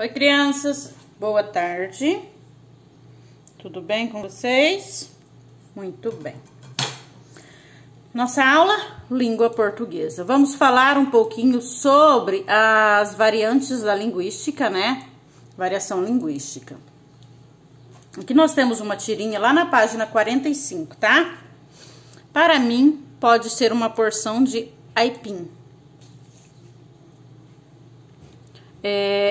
Oi, crianças, boa tarde. Tudo bem com vocês? Muito bem. Nossa aula, língua portuguesa. Vamos falar um pouquinho sobre as variantes da linguística, né? Variação linguística. Aqui nós temos uma tirinha lá na página 45, tá? Para mim, pode ser uma porção de aipim.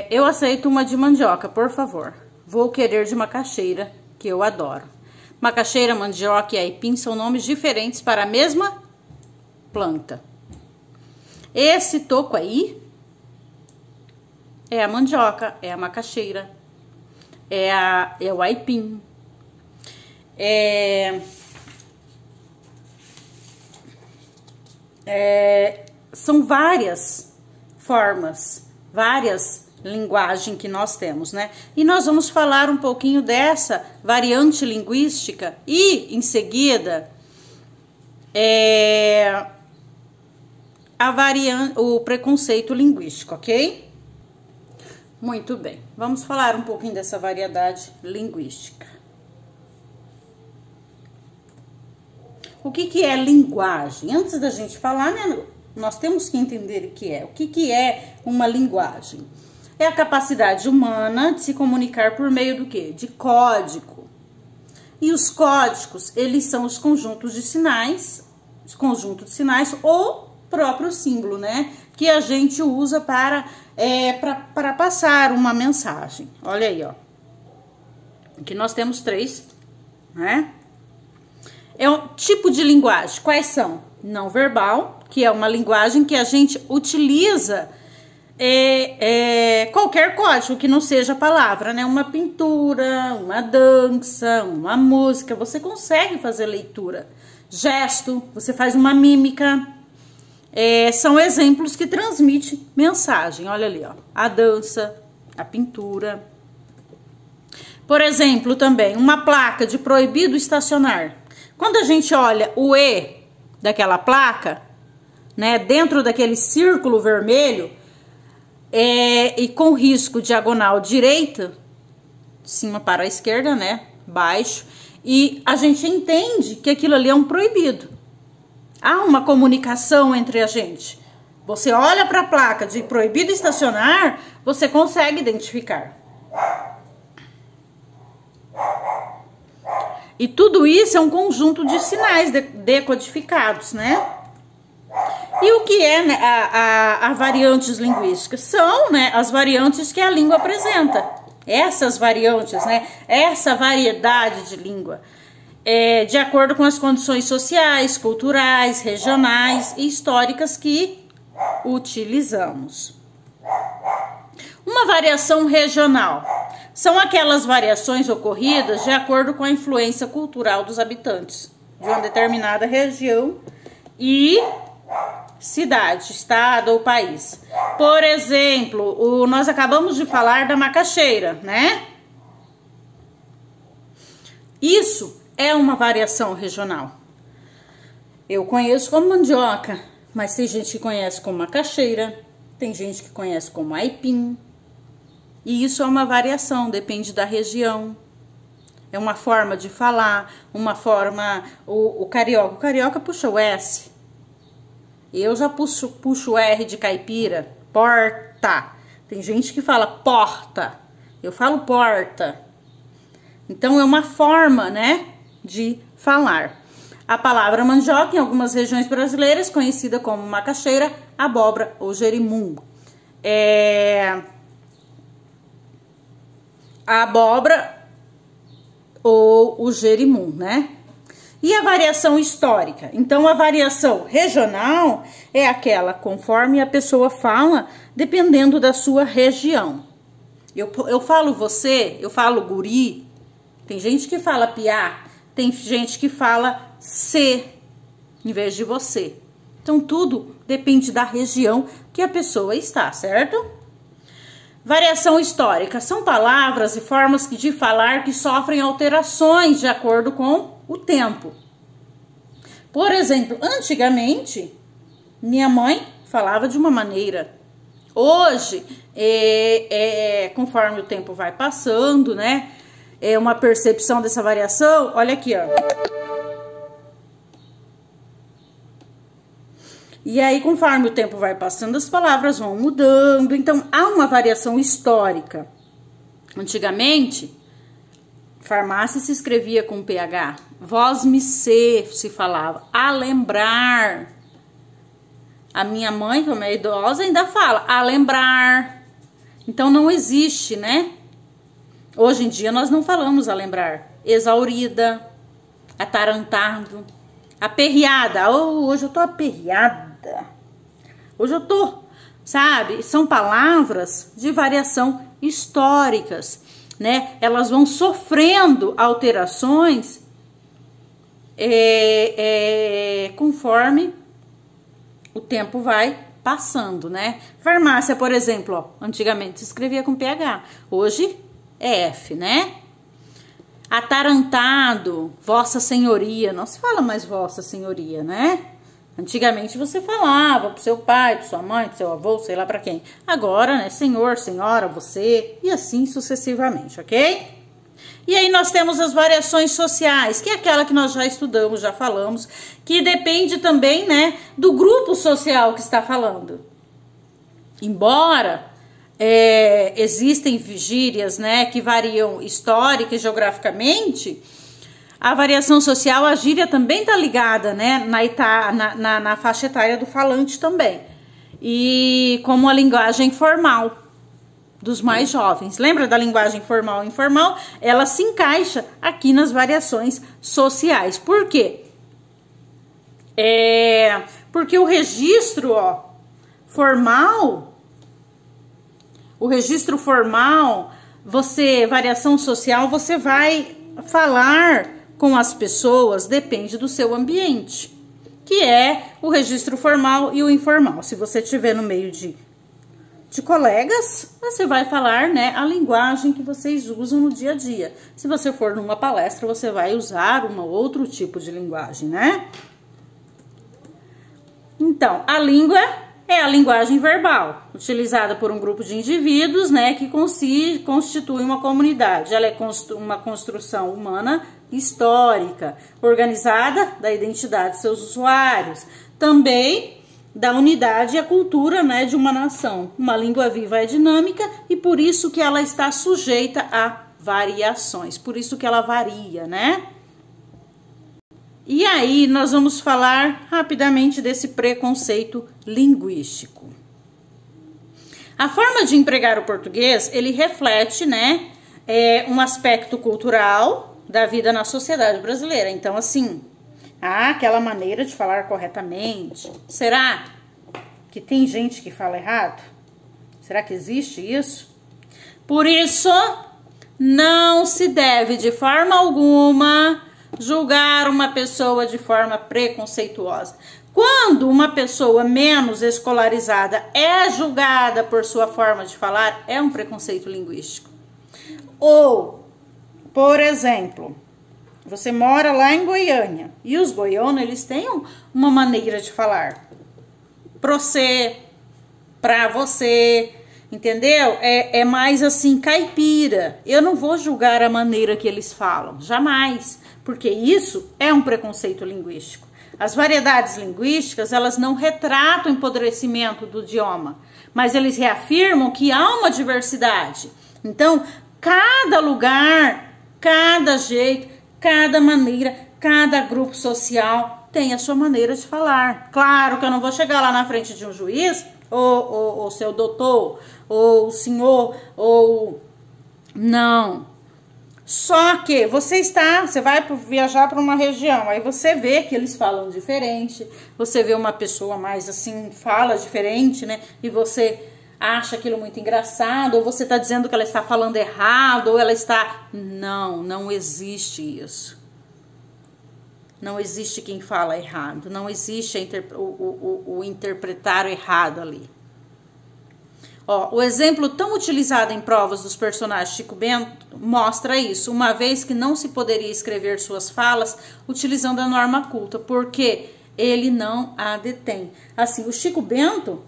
Eu aceito uma de mandioca, por favor. Vou querer de macaxeira, que eu adoro. Macaxeira, mandioca e aipim são nomes diferentes para a mesma planta. Esse toco aí é a mandioca, é a macaxeira, é o aipim. São várias formas, várias linguagens que nós temos, né? E nós vamos falar um pouquinho dessa variante linguística e, em seguida, o preconceito linguístico, ok? Muito bem. Vamos falar um pouquinho dessa variedade linguística. O que é linguagem? Antes da gente falar, né, nós temos que entender o que é. O que é uma linguagem? É a capacidade humana de se comunicar por meio do quê? De código. E os códigos, eles são os conjuntos de sinais, ou próprio símbolo, né? Que a gente usa para passar uma mensagem. Olha aí, ó. Aqui nós temos 3, né? É um tipo de linguagem. Quais são? Não verbal, que é uma linguagem que a gente utiliza qualquer código que não seja palavra, né? Uma pintura, uma dança, uma música, você consegue fazer leitura. Gesto, você faz uma mímica. São exemplos que transmitem mensagem. Olha ali, ó. A dança, a pintura. Por exemplo, também, uma placa de proibido estacionar. Quando a gente olha o E daquela placa, né, dentro daquele círculo vermelho, e com risco diagonal direita, de cima para a esquerda, né, baixo, e a gente entende que aquilo ali é um proibido. Há uma comunicação entre a gente. Você olha para a placa de proibido estacionar, você consegue identificar. E tudo isso é um conjunto de sinais decodificados, né? E o que é, né, a variantes linguísticas? São, né, as variantes que a língua apresenta. Essas variantes, né? Essa variedade de língua. De acordo com as condições sociais, culturais, regionais e históricas que utilizamos. Uma variação regional. São aquelas variações ocorridas de acordo com a influência cultural dos habitantes de uma determinada região e cidade, estado ou país. Por exemplo, nós acabamos de falar da macaxeira, né? Isso é uma variação regional. Eu conheço como mandioca, mas tem gente que conhece como macaxeira, tem gente que conhece como aipim. E isso é uma variação, depende da região. É uma forma de falar, uma forma... O carioca puxa o S. Eu já puxo o R de caipira. Porta. Tem gente que fala porta. Eu falo porta. Então, é uma forma, né, de falar. A palavra mandioca, em algumas regiões brasileiras, conhecida como macaxeira, abóbora ou jerimum. A abóbora ou o jerimum, né? E a variação histórica? Então, a variação regional é aquela conforme a pessoa fala, dependendo da sua região. Eu falo você, eu falo guri, tem gente que fala piá, tem gente que fala cê, em vez de você. Então, tudo depende da região que a pessoa está, certo? Variação histórica. São palavras e formas de falar que sofrem alterações de acordo com o tempo. Por exemplo, antigamente, minha mãe falava de uma maneira. Hoje, conforme o tempo vai passando, né? É uma percepção dessa variação. Olha aqui, ó. E aí, conforme o tempo vai passando, as palavras vão mudando. Então, há uma variação histórica. Antigamente, farmácia se escrevia com PH. Voz-me-se se falava. A lembrar. A minha mãe, como é idosa, ainda fala. A lembrar. Então, não existe, né? Hoje em dia, nós não falamos a lembrar. Exaurida. Atarantado. Aperreada. Oh, hoje eu tô aperreada. Hoje eu tô, sabe? São palavras de variação históricas, né? Elas vão sofrendo alterações conforme o tempo vai passando, né? Farmácia, por exemplo, ó, antigamente se escrevia com PH, hoje é F, né? Atarantado, Vossa Senhoria, não se fala mais Vossa Senhoria, né? Antigamente você falava pro seu pai, pro sua mãe, pro seu avô, sei lá pra quem. Agora, né, senhor, senhora, você e assim sucessivamente, ok? E aí nós temos as variações sociais, que é aquela que nós já estudamos, já falamos, que depende também, né, do grupo social que está falando. Embora existem gírias, né, que variam histórica e geograficamente, a variação social, a gíria também está ligada, né, na faixa etária do falante também. E como a linguagem formal dos mais jovens. Lembra da linguagem formal e informal? Ela se encaixa aqui nas variações sociais. Por quê? Porque o registro, ó, formal, variação social, você vai falar com as pessoas, depende do seu ambiente, que é o registro formal e o informal. Se você estiver no meio de colegas, você vai falar, né, a linguagem que vocês usam no dia a dia. Se você for numa palestra, você vai usar outro tipo de linguagem, né? Então, a língua é a linguagem verbal, utilizada por um grupo de indivíduos, né, que constitui uma comunidade. Ela é uma construção humana histórica, organizada da identidade de seus usuários, também da unidade e a cultura, né, de uma nação. Uma língua viva é dinâmica e por isso que ela está sujeita a variações, por isso que ela varia, né? E aí nós vamos falar rapidamente desse preconceito linguístico. A forma de empregar o português, ele reflete, né, um aspecto cultural da vida na sociedade brasileira. Então, assim, aquela maneira de falar corretamente. Será que tem gente que fala errado? Será que existe isso? Por isso, não se deve de forma alguma julgar uma pessoa de forma preconceituosa. Quando uma pessoa menos escolarizada é julgada por sua forma de falar, é um preconceito linguístico. Ou, por exemplo, você mora lá em Goiânia e os goianos, eles têm uma maneira de falar. Pra você, entendeu? É mais assim, caipira. Eu não vou julgar a maneira que eles falam, jamais, porque isso é um preconceito linguístico. As variedades linguísticas, elas não retratam o empodrecimento do idioma, mas eles reafirmam que há uma diversidade. Então, cada lugar, cada jeito, cada maneira, cada grupo social tem a sua maneira de falar. Claro que eu não vou chegar lá na frente de um juiz, ou seu doutor, ou senhor, ou... Não. Só que você vai viajar para uma região, aí você vê que eles falam diferente, você vê uma pessoa mais assim, fala diferente, né? E você acha aquilo muito engraçado, ou você está dizendo que ela está falando errado, ou ela está... Não existe isso. Não existe quem fala errado, não existe o interpretar errado ali. Ó, o exemplo tão utilizado em provas dos personagens Chico Bento mostra isso, uma vez que não se poderia escrever suas falas utilizando a norma culta, porque ele não a detém. Assim, o Chico Bento,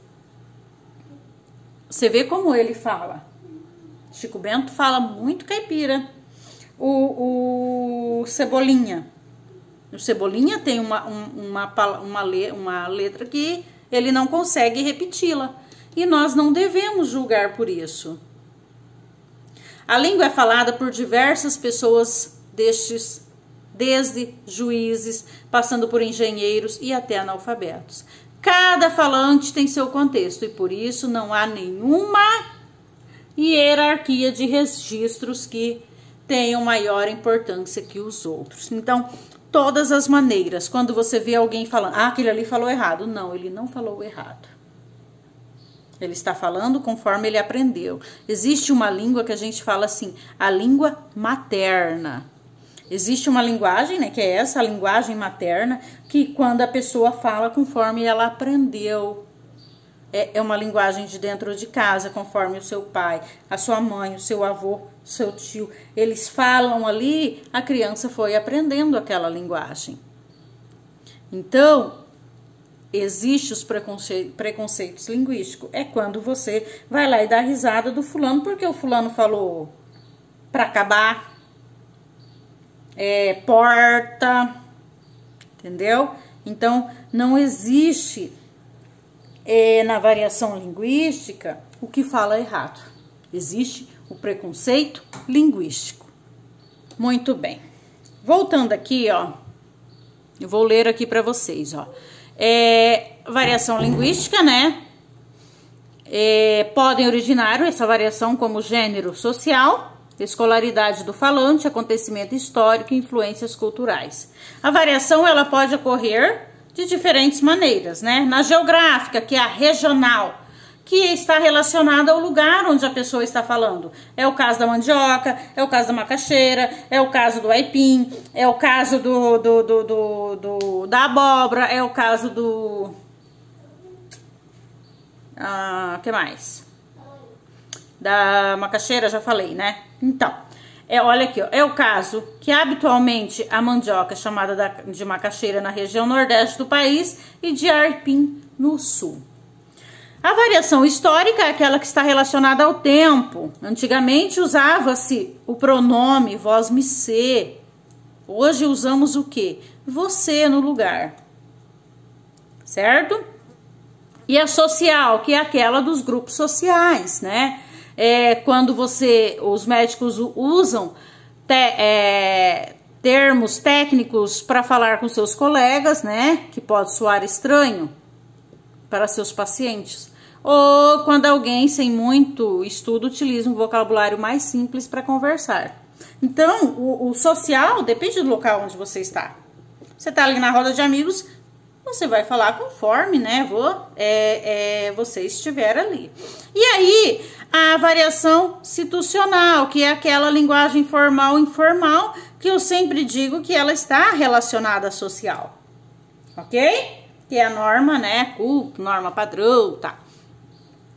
Você vê como ele fala. Chico Bento fala muito caipira. O Cebolinha. O Cebolinha tem uma letra que ele não consegue repeti-la. E nós não devemos julgar por isso. A língua é falada por diversas pessoas desde juízes, passando por engenheiros e até analfabetos. Cada falante tem seu contexto e por isso não há nenhuma hierarquia de registros que tenham maior importância que os outros. Então, todas as maneiras, quando você vê alguém falando, aquele ali falou errado. Não, ele não falou errado. Ele está falando conforme ele aprendeu. Existe uma língua que a gente fala assim, a língua materna. Existe uma linguagem, né, que é essa, a linguagem materna, que quando a pessoa fala conforme ela aprendeu. É uma linguagem de dentro de casa, conforme o seu pai, a sua mãe, o seu avô, o seu tio. Eles falam ali, a criança foi aprendendo aquela linguagem. Então, existem os preconceitos linguísticos. É quando você vai lá e dá risada do fulano, porque o fulano falou para acabar, porta, entendeu? Então, não existe na variação linguística o que fala errado. Existe o preconceito linguístico. Muito bem. Voltando aqui, ó, eu vou ler aqui para vocês, ó. Variação linguística, né? Podem originar essa variação como gênero social, escolaridade do falante, acontecimento histórico e influências culturais. A variação, ela pode ocorrer de diferentes maneiras, né? Na geográfica, que é a regional, que está relacionada ao lugar onde a pessoa está falando. É o caso da mandioca, é o caso da macaxeira, é o caso do aipim, é o caso da abóbora, é o caso do... que mais? Da macaxeira, já falei, né? Então, olha aqui, ó, é o caso que habitualmente a mandioca é chamada de macaxeira na região nordeste do país e de aipim no sul. A variação histórica é aquela que está relacionada ao tempo. Antigamente usava-se o pronome vós-me-se. Hoje usamos o quê? Você no lugar. Certo? E a social, que é aquela dos grupos sociais, né? Quando os médicos usam termos técnicos para falar com seus colegas, né? Que pode soar estranho para seus pacientes. Ou quando alguém sem muito estudo utiliza um vocabulário mais simples para conversar. Então, o social depende do local onde você está. Você está ali na roda de amigos, você vai falar conforme, né, você estiver ali. E aí, a variação situacional, que é aquela linguagem formal e informal, que eu sempre digo que ela está relacionada à social. Ok? Que é a norma, né, culto, norma padrão, tá.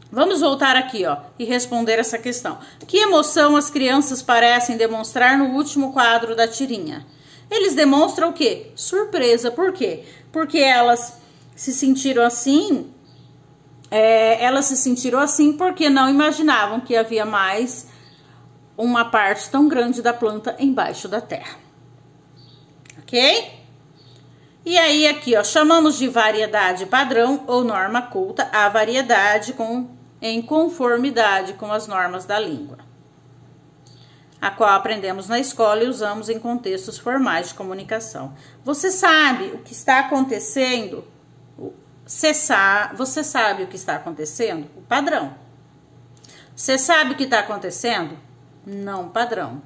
Vamos voltar aqui, ó, e responder essa questão. Que emoção as crianças parecem demonstrar no último quadro da tirinha? Eles demonstram o quê? Surpresa. Por quê? Porque elas se sentiram assim, porque não imaginavam que havia mais uma parte tão grande da planta embaixo da terra. Ok? E aí aqui, ó, chamamos de variedade padrão ou norma culta a variedade em conformidade com as normas da língua, a qual aprendemos na escola e usamos em contextos formais de comunicação. Você sabe o que está acontecendo? Você sabe o que está acontecendo? O padrão. Você sabe o que está acontecendo? Não, padrão.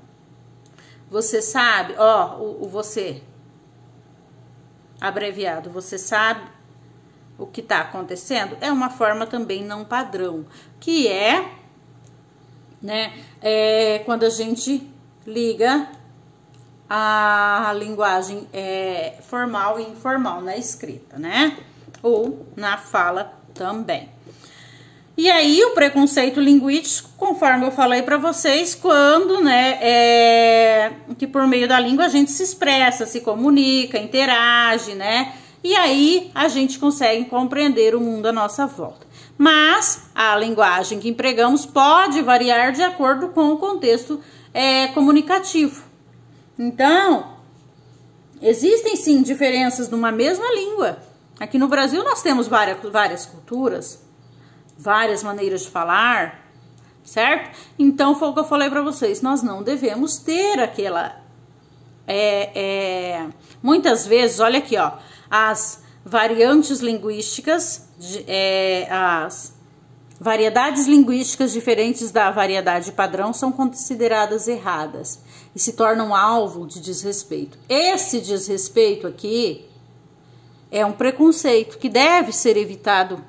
Você sabe, ó, o você... abreviado, você sabe o que está acontecendo? É uma forma também não padrão, que né, quando a gente liga a linguagem formal e informal na escrita, né? Ou na fala também. E aí, o preconceito linguístico, conforme eu falei para vocês, quando, né, que por meio da língua a gente se expressa, se comunica, interage, né? E aí, a gente consegue compreender o mundo à nossa volta. Mas a linguagem que empregamos pode variar de acordo com o contexto comunicativo. Então, existem sim diferenças numa mesma língua. Aqui no Brasil nós temos várias culturas, várias maneiras de falar, certo? Então foi o que eu falei para vocês, nós não devemos ter aquela... muitas vezes, olha aqui, ó, as variantes linguísticas, as variedades linguísticas diferentes da variedade padrão são consideradas erradas e se tornam alvo de desrespeito. Esse desrespeito aqui é um preconceito que deve ser evitado.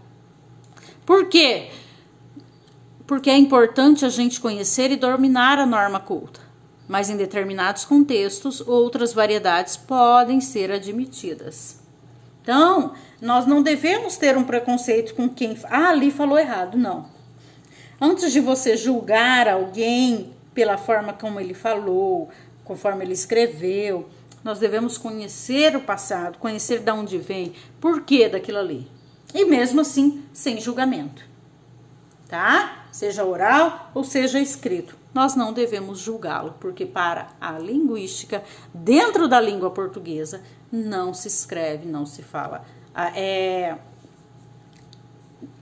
Por quê? Porque é importante a gente conhecer e dominar a norma culta, mas em determinados contextos, outras variedades podem ser admitidas. Então, nós não devemos ter um preconceito com quem... ali falou errado, não. Antes de você julgar alguém pela forma como ele falou, conforme ele escreveu, nós devemos conhecer o passado, conhecer de onde vem, por que daquilo ali. E mesmo assim, sem julgamento, tá? Seja oral ou seja escrito. Nós não devemos julgá-lo, porque para a linguística, dentro da língua portuguesa, não se escreve, não se fala.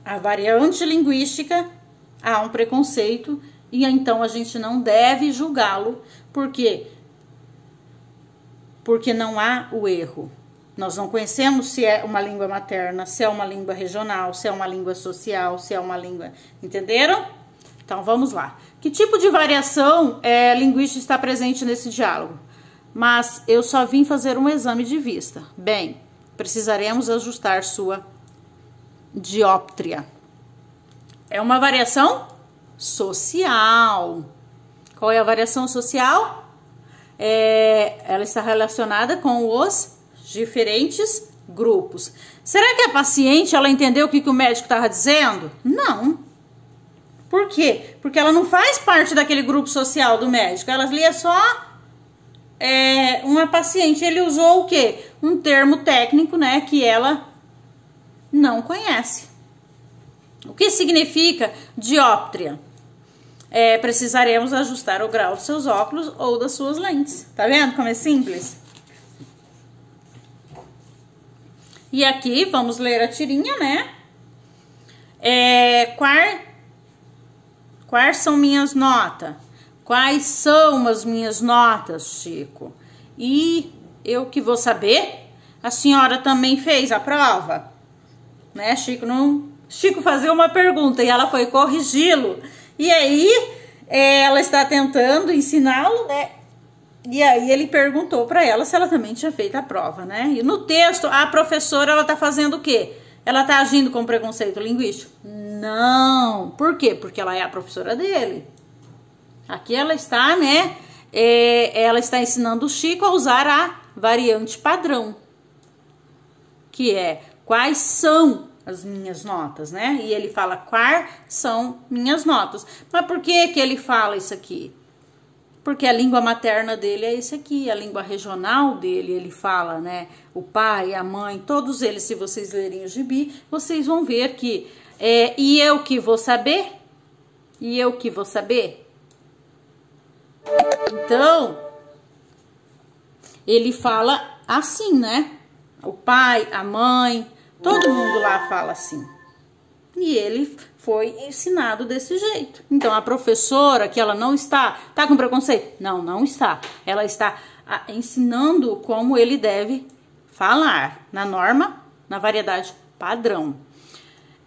A variante linguística, há um preconceito e então a gente não deve julgá-lo, porque não há o erro. Nós não conhecemos se é uma língua materna, se é uma língua regional, se é uma língua social, se é uma língua... Entenderam? Então, vamos lá. Que tipo de variação linguística está presente nesse diálogo? Mas eu só vim fazer um exame de vista. Bem, precisaremos ajustar sua dióptria. É uma variação social. Qual é a variação social? Ela está relacionada com os diferentes grupos. Será que a paciente, ela entendeu o que o médico estava dizendo? Não. Por quê? Porque ela não faz parte daquele grupo social do médico. Ela ali é só uma paciente. Ele usou o quê? Um termo técnico, né, que ela não conhece. O que significa dióptria? Precisaremos ajustar o grau dos seus óculos ou das suas lentes. Tá vendo como é simples? E aqui, vamos ler a tirinha, né? Quais são minhas notas? Quais são as minhas notas, Chico? E eu que vou saber? A senhora também fez a prova? Né, Chico? Chico fazia uma pergunta e ela foi corrigi-lo. E aí, ela está tentando ensiná-lo, né? E aí ele perguntou para ela se ela também tinha feito a prova, né? E no texto, a professora, ela tá fazendo o quê? Ela tá agindo com preconceito linguístico? Não. Por quê? Porque ela é a professora dele. Aqui ela está, né? Ela está ensinando o Chico a usar a variante padrão, que é quais são as minhas notas, né? E ele fala quais são minhas notas. Mas por que ele fala isso aqui? Porque a língua materna dele é esse aqui, a língua regional dele, ele fala, né? O pai, a mãe, todos eles, se vocês lerem o gibi, vocês vão ver que e eu que vou saber? E eu que vou saber? Então, ele fala assim, né? O pai, a mãe, todo mundo lá fala assim. E ele foi ensinado desse jeito. Então, a professora, que ela não está com preconceito? Não, não está. Ela está ensinando como ele deve falar, na norma, na variedade padrão.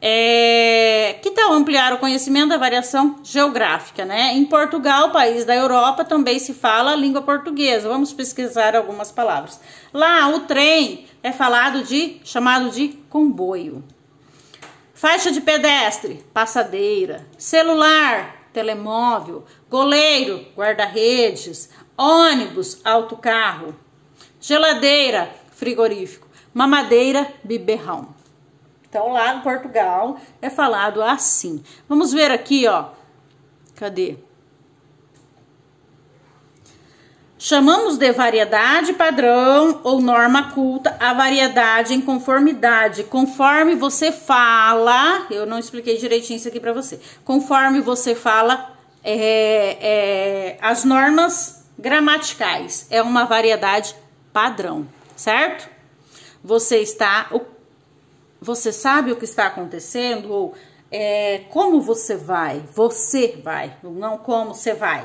Que tal ampliar o conhecimento da variação geográfica, né? Em Portugal, país da Europa, também se fala a língua portuguesa. Vamos pesquisar algumas palavras. Lá, o trem é chamado de comboio. Faixa de pedestre, passadeira. Celular, telemóvel. Goleiro, guarda-redes. Ônibus, autocarro. Geladeira, frigorífico. Mamadeira, biberrão. Então, lá em Portugal, é falado assim. Vamos ver aqui, ó. Cadê? Chamamos de variedade padrão ou norma culta a variedade em conformidade. Conforme você fala, eu não expliquei direitinho isso aqui para você. Conforme você fala as normas gramaticais, é uma variedade padrão, certo? Você sabe o que está acontecendo ou como você vai, não como você vai.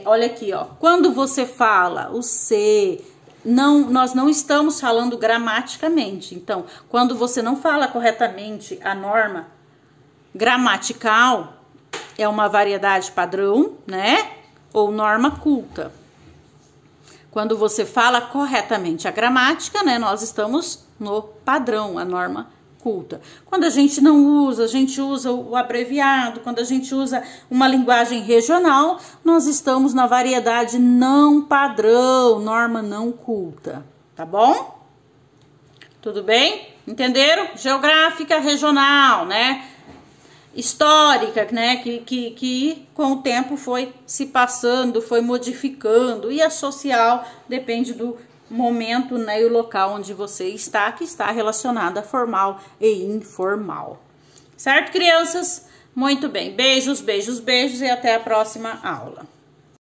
Olha aqui, ó. Quando você fala o se, nós não estamos falando gramaticamente. Então, quando você não fala corretamente a norma gramatical, é uma variedade padrão, né? Ou norma culta. Quando você fala corretamente a gramática, né? Nós estamos no padrão, a norma culta. Quando a gente não usa, a gente usa o abreviado, quando a gente usa uma linguagem regional, nós estamos na variedade não padrão, norma não culta, tá bom? Tudo bem? Entenderam? Geográfica, regional, né? Histórica, né? Que com o tempo foi se passando, foi modificando, e a social depende do momento, né, e o local onde você está, que está relacionada a formal e informal. Certo, crianças? Muito bem. Beijos, beijos, beijos e até a próxima aula.